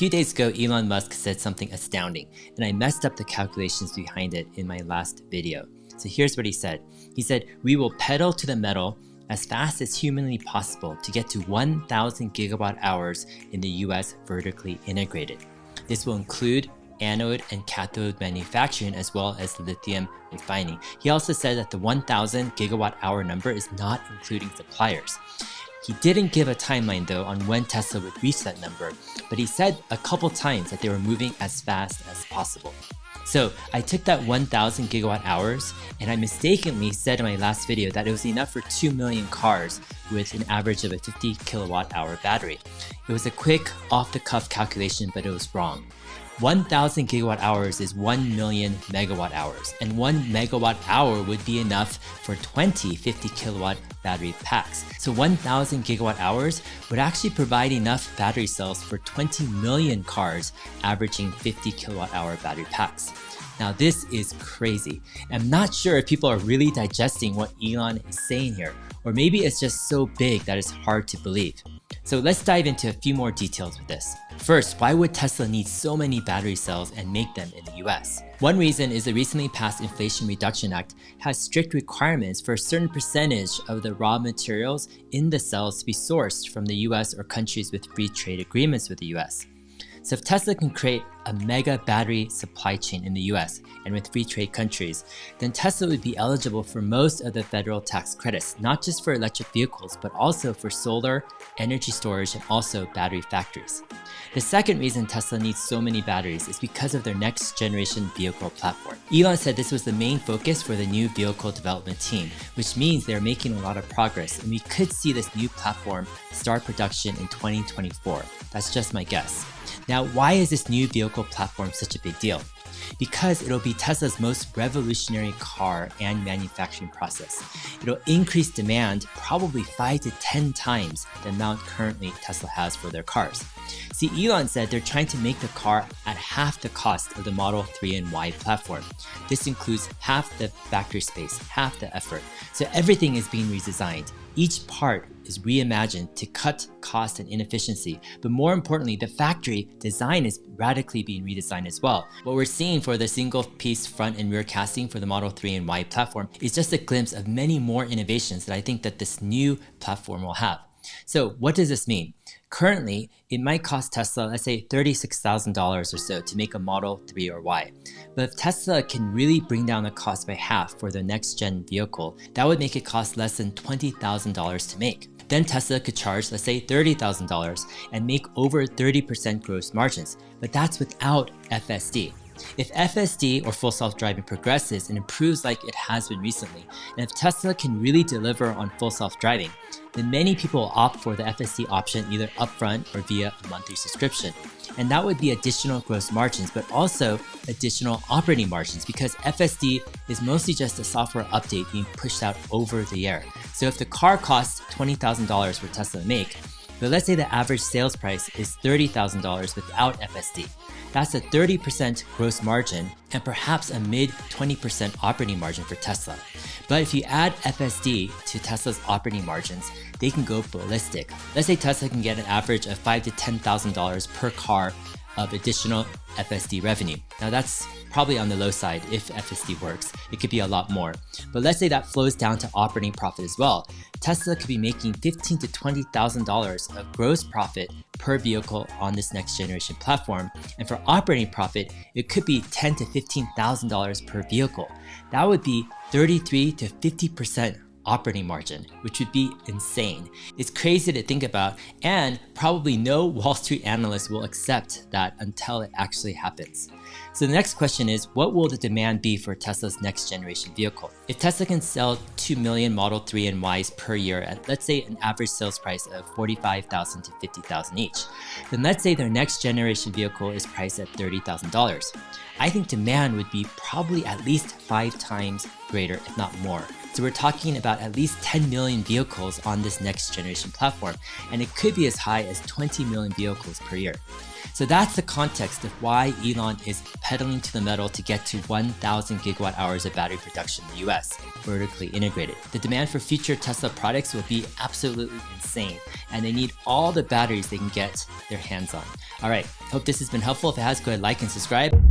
few days ago, Elon Musk said something astounding, and I messed up the calculations behind it in my last video. So here's what he said. He said, we will pedal to the metal as fast as humanly possible to get to 1,000 gigawatt hours in the US vertically integrated. This will include anode and cathode manufacturing as well as lithium refining. He also said that the 1,000 gigawatt hour number is not including suppliers. He didn't give a timeline though on when Tesla would reach that number, but he said a couple times that they were moving as fast as possible. So I took that 1,000 gigawatt hours and I mistakenly said in my last video that it was enough for 2 million cars with an average of a 50 kilowatt hour battery. It was a quick off-the-cuff calculation, but it was wrong. 1,000 gigawatt hours is 1 million megawatt hours, and 1 megawatt hour would be enough for 20 50 kilowatt battery packs. So 1,000 gigawatt hours would actually provide enough battery cells for 20 million cars averaging 50 kilowatt hour battery packs. Now this is crazy. I'm not sure if people are really digesting what Elon is saying here, or maybe it's just so big that it's hard to believe. So let's dive into a few more details with this. First, why would Tesla need so many battery cells and make them in the US? One reason is the recently passed Inflation Reduction Act has strict requirements for a certain percentage of the raw materials in the cells to be sourced from the US or countries with free trade agreements with the US. So if Tesla can create a mega battery supply chain in the US and with free trade countries, then Tesla would be eligible for most of the federal tax credits, not just for electric vehicles, but also for solar, energy storage, and also battery factories. The second reason Tesla needs so many batteries is because of their next generation vehicle platform. Elon said this was the main focus for the new vehicle development team, which means they're making a lot of progress, and we could see this new platform start production in 2024. That's just my guess. Now, why is this new vehicle platform such a big deal? Because it'll be Tesla's most revolutionary car and manufacturing process. It'll increase demand probably 5 to 10 times the amount currently Tesla has for their cars. See, Elon said they're trying to make the car at half the cost of the Model 3 and Y platform. This includes half the factory space, half the effort. So everything is being redesigned. Each part is reimagined to cut cost and inefficiency, but more importantly, the factory design is radically being redesigned as well. What we're seeing for the single-piece front and rear casting for the Model 3 and Y platform is just a glimpse of many more innovations that I think that this new platform will have. So what does this mean? Currently, it might cost Tesla, let's say $36,000 or so to make a Model 3 or Y. But if Tesla can really bring down the cost by half for the next gen vehicle, that would make it cost less than $20,000 to make. Then Tesla could charge, let's say $30,000 and make over 30% gross margins, but that's without FSD. If FSD or full self-driving progresses and improves like it has been recently, and if Tesla can really deliver on full self-driving, then many people will opt for the FSD option either upfront or via a monthly subscription. And that would be additional gross margins, but also additional operating margins because FSD is mostly just a software update being pushed out over the air. So if the car costs $20,000 for Tesla to make, but let's say the average sales price is $30,000 without FSD. That's a 30% gross margin and perhaps a mid 20% operating margin for Tesla. But if you add FSD to Tesla's operating margins, they can go ballistic. Let's say Tesla can get an average of $5,000 to $10,000 per car of additional FSD revenue. Now that's probably on the low side if FSD works. It could be a lot more. But let's say that flows down to operating profit as well. Tesla could be making $15,000 to $20,000 of gross profit per vehicle on this next generation platform. And for operating profit, it could be $10,000 to $15,000 per vehicle. That would be 33 to 50% operating margin, which would be insane. It's crazy to think about, and probably no Wall Street analyst will accept that until it actually happens. So the next question is, what will the demand be for Tesla's next generation vehicle? If Tesla can sell 2 million Model 3 and Ys per year at, let's say, an average sales price of $45,000 to $50,000 each, then let's say their next generation vehicle is priced at $30,000. I think demand would be probably at least 5 times greater, if not more. So we're talking about at least 10 million vehicles on this next generation platform, and it could be as high as 20 million vehicles per year. So that's the context of why Elon is pedaling to the metal to get to 1,000 gigawatt hours of battery production in the US, vertically integrated. The demand for future Tesla products will be absolutely insane, and they need all the batteries they can get their hands on. All right, hope this has been helpful. If it has, go ahead, like and subscribe.